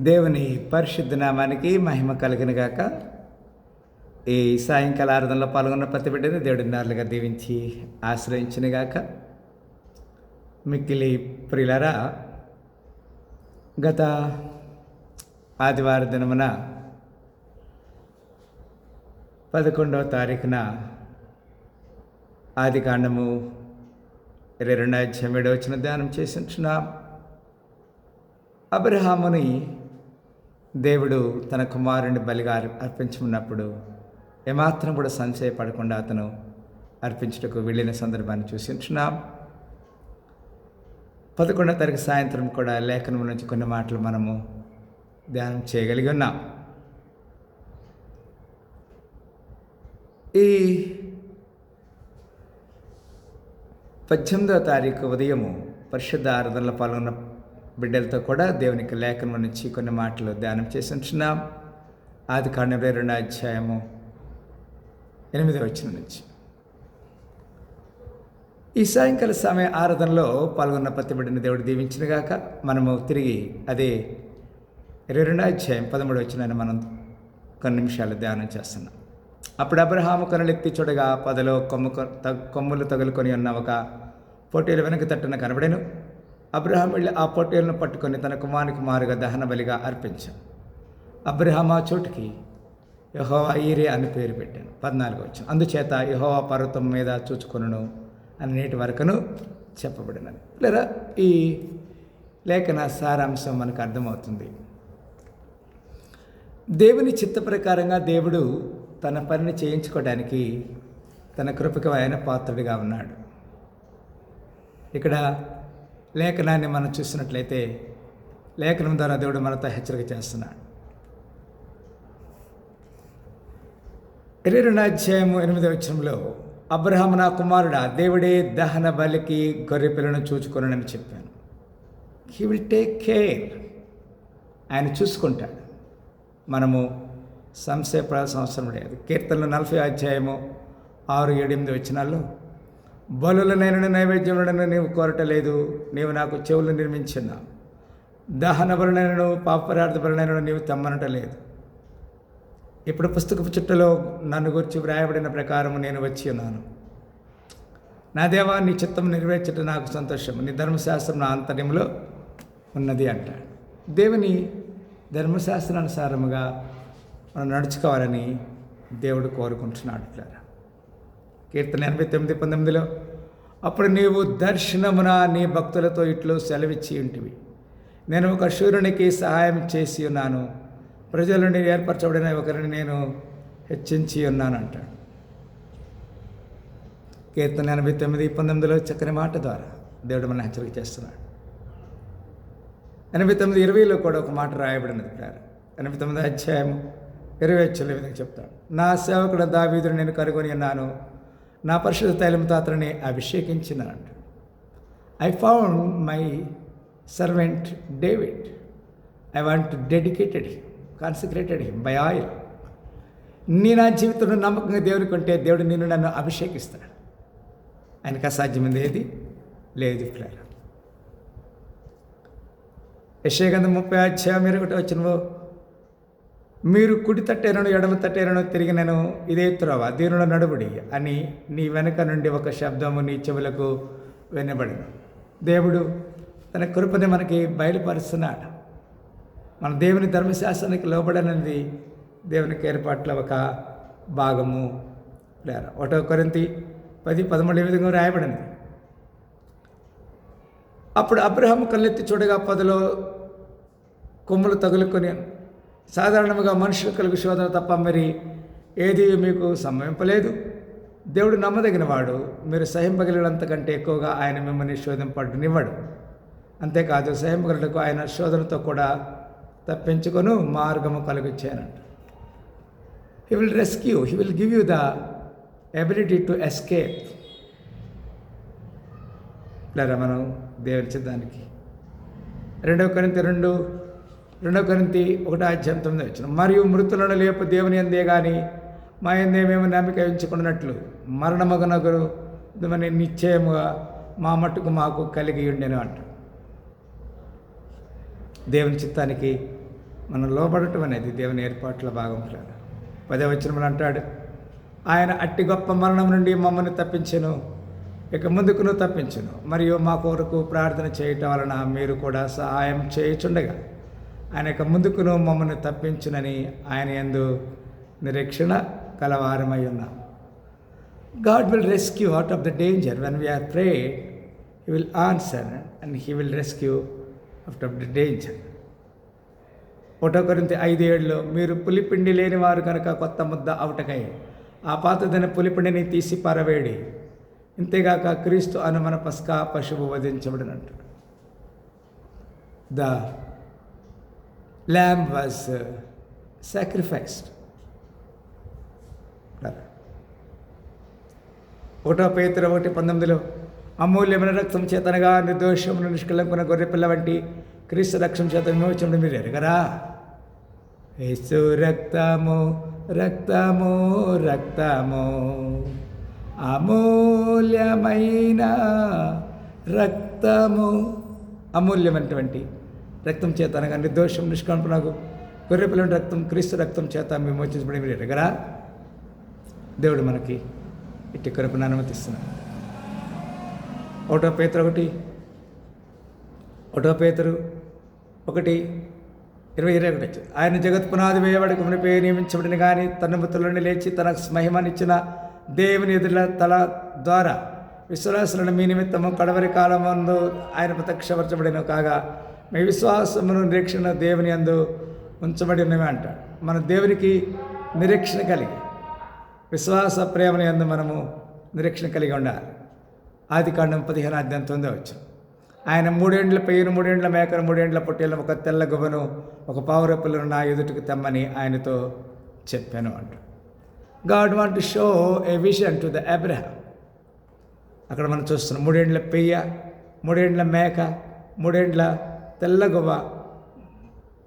దేవుని పరిశుద్ధ నామానికి మహిమ కలిగిన గాక. ఈ సాయంకాల ఆరాధనలో పాల్గొన్న ప్రతి బిడ్డని దేవుడి నార్లుగా దీవించి ఆశ్రయించిన గాక. మిక్కిలి ప్రియులారా, గత ఆదివార దినమున 11వ తారీఖున ఆదికాండము 22వ అధ్యాయం 7వ వచనం ధ్యానం చేసింటున్నాం. అబ్రహాముని దేవుడు తన కుమారుని బలిగా అర్పించుకున్నప్పుడు ఏమాత్రం కూడా సంశయపడకుండా అతను అర్పించుటకు వెళ్ళిన సందర్భాన్ని చూసింటున్నాం. 11వ తారీఖు సాయంత్రం కూడా లేఖనం నుంచి కొన్ని మాటలు మనము ధ్యానం చేయగలిగి ఉన్నాం. ఈ 18వ తారీఖు ఉదయము పరిశుద్ధ ఆరాధనలో పాల్గొన్న బిడ్డలతో కూడా దేవునికి లేఖనం నుంచి కొన్ని మాటలు ధ్యానం చేసి ఉంటున్నాం. ఆదికాండం 22వ అధ్యాయము 8వ వచనం నుంచి. ఈ సాయంకాల సమయ ఆరాధనలో పాల్గొన్న ప్రతి బిడ్డని దేవుడు దీవించినగాక. మనము తిరిగి అదే 22వ అధ్యాయం 13వ వచనాన్ని మనం కొన్ని నిమిషాలు ధ్యానం చేస్తున్నాం. అప్పుడు అబ్రహాము కనులెత్తి చూడగా పొదలో కొమ్ములు తగులుకొని ఉన్న ఒక పొట్టేలు వెనక తట్టున కనబడెను. అబ్రహాం వెళ్ళి ఆ పొట్టేలను పట్టుకొని తన కుమారునికి మారుగా దహన బలిగా అర్పించాను. అబ్రహాం ఆ చోటుకి యెహోవా ఈరే అని పేరు పెట్టాను. 14వ వచనం. అందుచేత యెహోవా పర్వతం మీద చూచుకొనును అని నేటి వరకును చెప్పబడినది. లేదా ఈ లేఖన సారాంశం మనకు అర్థమవుతుంది. దేవుని చిత్త ప్రకారంగా దేవుడు తన పనిని చేయించుకోవడానికి తన కృపకు ఆయన పాత్రుడిగా ఉన్నాడు. ఇక్కడ లేఖనాన్ని మనం చూసినట్లయితే లేఖనం ద్వారా దేవుడు మనతో హెచ్చరిక చేస్తున్నాడు. 22వ అధ్యాయం 8వ వచనంలో అబ్రహాము నా కుమారుడా, దేవుడే దహన బలికి గొర్రె పిల్లను చూచుకొనని చెప్పాను. He will take care. ఆయన చూసుకుంటాడు. మనము సంశయపడాల్సిన అవసరం లేదు. కీర్తనలు 40వ అధ్యాయము 6, 7, 8 వచనాల్లో బలులనైన నైవేద్యములను నీవు కోరటలేదు, నీవు నాకు చెవులు నిర్మించున్నావు. దహన బలులైనను పాపరార్థ బలులైనను నీవు తెమ్మనటలేదు. ఇప్పుడు పుస్తకపు చుట్టలో నన్ను గురించి వ్రాయబడిన ప్రకారము నేను వచ్చి ఉన్నాను. నా దేవా, నీ చిత్తం నెరవేర్చడం నాకు సంతోషం, నీ ధర్మశాస్త్రం నా అంతర్యంలో ఉన్నది అంటాడు. దేవుని ధర్మశాస్త్రానుసారముగా మనం నడుచుకోవాలని దేవుడు కోరుకుంటున్నాడు. కీర్తన 89:19లో అప్పుడు నీవు దర్శనమున నీ భక్తులతో ఇట్లు సెలవిచ్చి ఉంటివి, నేను ఒక శూరునికి సహాయం చేసి ఉన్నాను, ప్రజల నుండి ఏర్పరచబడిన ఒకరిని నేను హెచ్చించి ఉన్నాను అంటాడు. కీర్తన 89:19లో చక్కని మాట ద్వారా దేవుడు మన హెచ్చరిక చేస్తున్నాడు. 89:20లో కూడా ఒక మాట రాయబడినది. 89వ అధ్యాయం 20వ వచనంలో ఈ విధంగా చెప్తాడు, నా సేవకుడు దావీదును నేను కనుగొని ఉన్నాను, నా పరిశుద్ధ తైలంతో అతనిని అభిషేకించినానంట. I found my servant David, I want dedicated him, consecrated him by oil. నీ నా జీవితంలో నమ్మకంగా దేవునికి ఉంటే దేవుడు నిన్ను నన్ను అభిషేకిస్తాడు. ఆయనకు అసాధ్యమైంది ఏది లేదు. యెషయా గ్రంథం 30వ అధ్యాయం 21వ వచనంలో మీరు కుడి తట్టేరను ఎడమ తట్టేరను తిరిగినను ఇదే త్రోవ, దీనుల నడుబడి అని నీ వెనక నుండి ఒక శబ్దము నీ చెవులకు వినబడిను. దేవుడు తన కృపని మనకి బయలుపరుస్తున్నాడు. మన దేవుని ధర్మశాస్త్రానికి లోబడనది దేవునికి ఏర్పాట్ల ఒక భాగము. 1 కొరింథీ 10:13 ఈ విధంగా రాయబడింది. అప్పుడు అబ్రహాము కళ్ళెత్తి చూడగా పొదలో కొమ్ములు తగులుకొని, సాధారణంగా మనుషులు కలుగు శోధన తప్ప మరి ఏది మీకు సంభవింపలేదు. దేవుడు నమ్మదగిన వాడు, మీరు సహింపగలిగినంత కంటే ఎక్కువగా ఆయన మిమ్మల్ని శోధింపడనివ్వడు. అంతేకాదు, సహింపగలకు ఆయన శోధనతో కూడా తప్పించుకొని మార్గము కలుగుచ్చానంట. He will rescue, he will give you the ability to escape. లేదా మనం దేవుని చిత్తానికి 2 కొరింథీ 1:9 మరియు మృతులను లేపు దేవుని అందే కానీ మా యందే మేము నమ్మిక ఉంచుకున్నట్లు మరణమగునగుమని నిశ్చయముగా మా మట్టుకు మాకు కలిగి ఉండెను అంట. దేవుని చిత్తానికి మనం లోబడటం అనేది దేవుని ఏర్పాట్ల భాగం. 10వ వచనంలో అంటాడు, ఆయన అట్టి గొప్ప మరణం నుండి మమ్మల్ని తప్పించెను, ఇక ముందుకును తప్పించును, మరియు మా కొరకు ప్రార్థన చేయటం వలన మీరు కూడా సహాయం చేయుచుండగా ఆయన ఇక ముందుకును మమ్మల్ని తప్పించునని ఆయన యందు నిరీక్షణ కలవారమై ఉన్నాం. God will rescue out of the danger when we are prayed. He will answer and he will rescue out of the danger. 1 కొరింథీ 5:7 మీరు పులిపిండి లేని వారు కనుక కొత్త ముద్ద అవుటకై ఆ పాతదైన పులిపిండిని తీసి పారవేడి, ఇంతేగాక క్రీస్తు అను మన పస్కా పశువు వధించబడినట్టు. The lamb was sacrificed. 1 పేతురు 1:19 అమూల్యమైన రక్తం చేతనగా నిర్దోషమును నిష్కలంకున గొర్రెపిల్ల వంటి క్రీస్తు రక్తం చేత విమోచనను మీరు ఎరగరా? యేసు రక్తము రక్తము రక్తము అమూల్యమైన రక్తము, అమూల్యమైనటువంటి రక్తం చేత అనగా నిర్దోషం నిష్కలంకునకు గొర్రెపిల్ల రక్తం క్రీస్తు రక్తం చేత విమోచించబడి మీరు ఎరగరా? దేవుడు మనకి ఇట్టి కృపను అనుమతిస్తున్నాడు. 1 పేతురు 1:20 ఆయన జగత్ పునాది వేయబడి మునిపే నియమించబడిన కానీ తన మృతుల నుండి లేచి తన మహిమనిచ్చిన దేవుని ఎదుట తల ద్వారా విశ్వాసులను మీ నిమిత్తము కడవరి కాలమందు ఆయన ప్రత్యక్షపరచబడిన కాగా మీ విశ్వాసమును నిరీక్షణ దేవుని యందు ఉంచబడినవి అంటాడు. మన దేవునికి నిరీక్షణ కలిగి విశ్వాస ప్రేమల యందు మనము నిరీక్షణ కలిగి ఉండాలి. ఆదికాండం 15:9 ఆయన 3 ఏండ్ల పెయ్యను 3 ఏండ్ల మేకను 3 ఏండ్ల పొట్టేలను ఒక తెల్ల గువ్వను ఒక పావురపులను నా ఎదుటికి తెమ్మని ఆయనతో చెప్పాను అంట. God want to show A vision to the Abraham. అక్కడ మనం చూస్తున్నాం 3 ఏండ్ల పెయ్య, 3 ఏండ్ల మేక, 3 ఏండ్ల తెల్ల గువ్వ,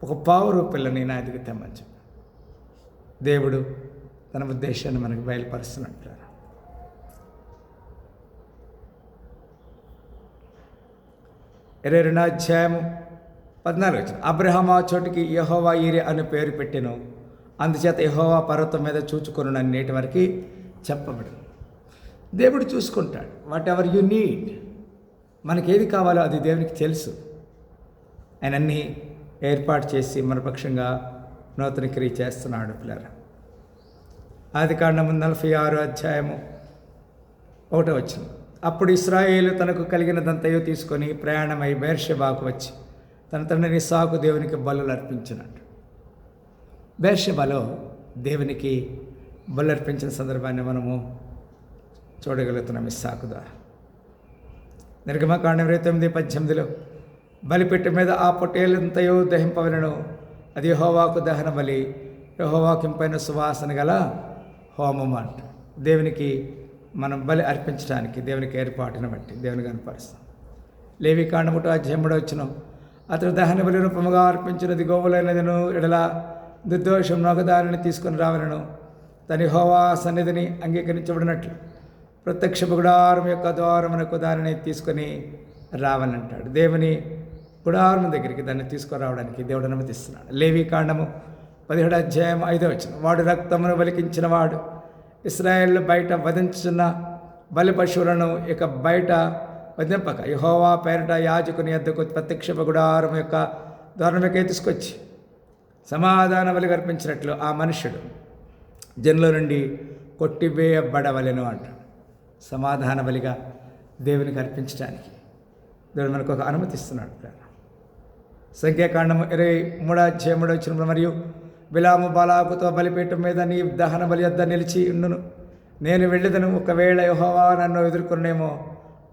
ఒక పావురపిల్లని నా ఎదుటికి తెమ్మని చెప్పాను. దేవుడు తన ఉద్దేశాన్ని మనకు బయలుపరుస్తున్నట్టు. 22:14 అబ్రహాము ఆ చోటికి యెహోవా ఈరే అని పేరు పెట్టెను, అందుచేత యెహోవా పర్వతం మీద చూచుకొనును అని నేటి వరకు చెప్పబడింది. దేవుడు చూసుకుంటాడు. వాట్ ఎవర్ యు నీడ్, మనకేది కావాలో అది దేవునికి తెలుసు. ఆయన అన్నీ ఏర్పాటు చేసి మన పక్షంగా నూతన క్రియ చేస్తున్నాడు. పిల్లరా, ఆదికాండము 46:1 అప్పుడు ఇశ్రాయేలు తనకు కలిగినదంతయో తీసుకొని ప్రయాణమై బెర్షెబాకు వచ్చి తన తండ్రిని ఇస్సాకు దేవునికి బలులు అర్పించినట్టు. బెర్షెబాలో దేవునికి బలు అర్పించిన సందర్భాన్ని మనము చూడగలుగుతున్నాం ఇస్సాకు ద్వారా. నిర్గమకాండం 29:18 బలిపెట్టు మీద ఆ పొట్టేలంతయో దహింపవలను, అది యెహోవాకు దహన బలి, యెహోవాకు ఇంపైన సువాసన గల హోమము అంట. దేవునికి మనం బలి అర్పించడానికి దేవునికి ఏర్పాటును బట్టి దేవునికి కనపరుస్తాం. లేవికాండం 3:3 అతడు దహన బలి రూపముగా అర్పించినది గోవులైనదను ఎడల నిర్దోషం ఒకదానిని తీసుకుని రావలను, తన యెహోవా సన్నిధిని అంగీకరించబడినట్లు ప్రత్యక్ష గుడారం యొక్క ద్వారమునకు దానిని తీసుకొని రావాలంటాడు. దేవుని గుడారం దగ్గరికి దాన్ని తీసుకురావడానికి దేవుడు అనుమతిస్తున్నాడు. లేవికాండము 17:5 వాడు రక్తమును వలికించిన వాడు ఇశ్రాయేలు బయట వధించున్న బలి పశువులను ఇక బయట వధింపక యెహోవా పేరట యాజకుని యొద్దకు ప్రత్యక్ష గుడారం యొక్క ద్వారముకే తీసుకొచ్చి సమాధాన బలి అర్పించినట్లు ఆ మనుష్యుడు జనుల నుండి కొట్టివేయబడవలెను అంటాడు. సమాధాన బలిగా దేవునికి అర్పించడానికి దేవుడు మనకు ఒక అనుమతిస్తున్నాడు. సంఖ్యాకాండము 23:3 మరియు బిలాము బాలాకుతో బలిపీఠం మీద నీ దహన బలి వద్ద నిలిచి ఉండును, నేను వెళ్ళేదను, ఒకవేళ యెహోవా నన్ను ఎదుర్కొనేమో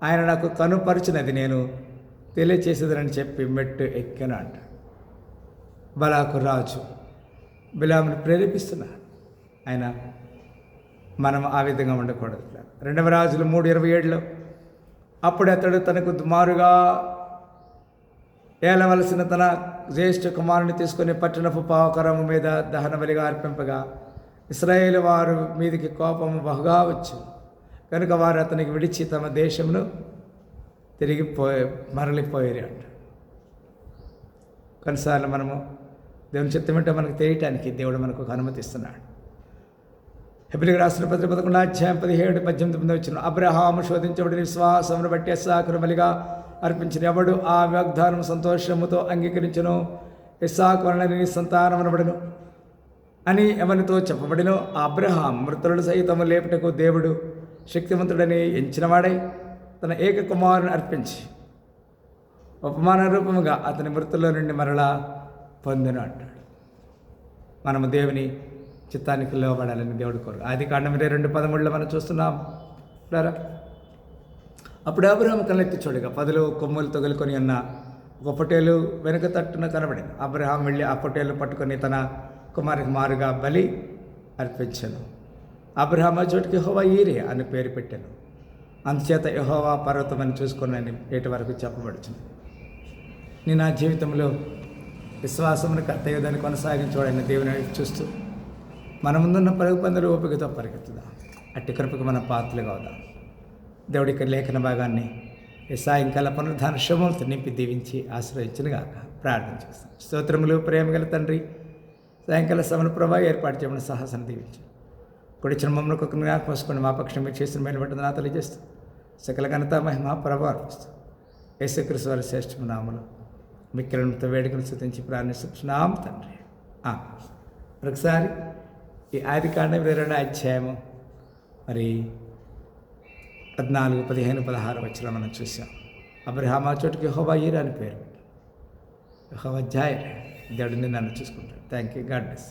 ఆయన నాకు కనుపరిచినది నేను తెలియచేసేదనని చెప్పి మెట్టు ఎక్కాను అంట. బలాకు రాజు బిలామును ప్రేరేపిస్తున్నాడు. ఆయన మనం ఆ విధంగా ఉండకూడదు. 2వ రాజులు 3:27 అప్పుడు అతడు తనకు మారుగా ఏలవలసిన తన జ్యేష్ఠ కుమారుని తీసుకుని పట్టణపు పావకరము మీద దహన బలిగా అర్పింపగా ఇశ్రాయేలు వారు మీదికి కోపము బహుగా వచ్చు కనుక వారు అతనికి విడిచి తమ దేశమును మరలిపోయారు అంట. కొన్నిసార్లు మనము దేవుని చిత్తం ఏంటో మనకు తెలియటానికి దేవుడు మనకు ఒక అనుమతి ఇస్తున్నాడు. హెబ్రీయులకు రాసిన పత్రిక 11:17-18 వచ్చిన అబ్రహాము శోధించబడిన విశ్వాసమును బట్టి ఇస్సాకును బలిగా అర్పించిన ఎవడు ఆ వాగ్దానం సంతోషముతో అంగీకరించును ఇస్సాకు వలన నీ సంతానం అనబడును అని ఎవరితో చెప్పబడినో అబ్రహాం మృతులను సైతము లేపుటకు దేవుడు శక్తివంతుడని ఎంచినవాడై తన ఏక కుమారుని అర్పించి ఉపమాన రూపముగా అతని మృతుల్లో నుండి మరలా పొందెను అంటాడు. మనము దేవుని చిత్తానికి లోబడాలని దేవుడు కోరు. ఆదికాండం 22:13 మనం చూస్తున్నాం. అప్పుడు అబ్రహాము కళ్ళెత్తి చూడగా 10 కొమ్ములు తగులుకొని ఉన్న ఒక పొట్టేలు వెనుక తట్టున కనబడింది. అబ్రహాం వెళ్ళి ఆ పొట్టేలు పట్టుకొని తన కుమారికి మారుగా బలి అర్పించాను. అబ్రహాం ఆ చోటుకి యెహోవా ఈరే అని పేరు పెట్టాను. అందుచేత యెహోవా పర్వతం అని చూసుకున్నాను నేటి వరకు చెప్పబడుచుంది. నేను నా జీవితంలో విశ్వాసమును కర్తయ్యదాన్ని కొనసాగించబడిన దేవుని వైపు చూస్తూ మన ముందున్న పరుగు పందులు ఓపికతో పరిగెత్తుదాం. అట్టి కృపకు మన పాత్రలుగా అవుదాం. దేవుడికి లేఖన భాగాన్ని ఈ సాయంకాల పునరుద్ధాన శుభములతో నింపి దీవించి ఆశ్రయించునుగాక ప్రార్థన చేస్తాం. స్తోత్రములు ప్రేమగల తండ్రి, సాయంకాల సమన ప్రభా ఏర్పాటు చేయమని సాహసాన్ని దీవించి కొడిచిన మమ్మల్ని ఒక జ్ఞాపకోసుకొని మా పక్షం మీరు చేసిన మేలు బట్టి నా తెలియజేస్తూ సకల ఘనత మహిమ ప్రభావిస్తూ యేసుక్రీస్తు వారి శ్రేష్ఠ నామములో మిక్కిలంతో వేడుకలు స్తుతించి ప్రార్థిస్తున్నాం తండ్రి. మరొకసారి ఈ ఆదికాండం 22వ అధ్యాయము మరి 14, 15, 16 వచ్చిన మనం చూసాం. అబ్రహాము ఆ చోటుకి యెహోవా ఈరే అని పేరు పెట్టాడు. యెహోవా జాయిరే, దేవుడిని నన్ను చూసుకుంటాడు. Thank you. God bless.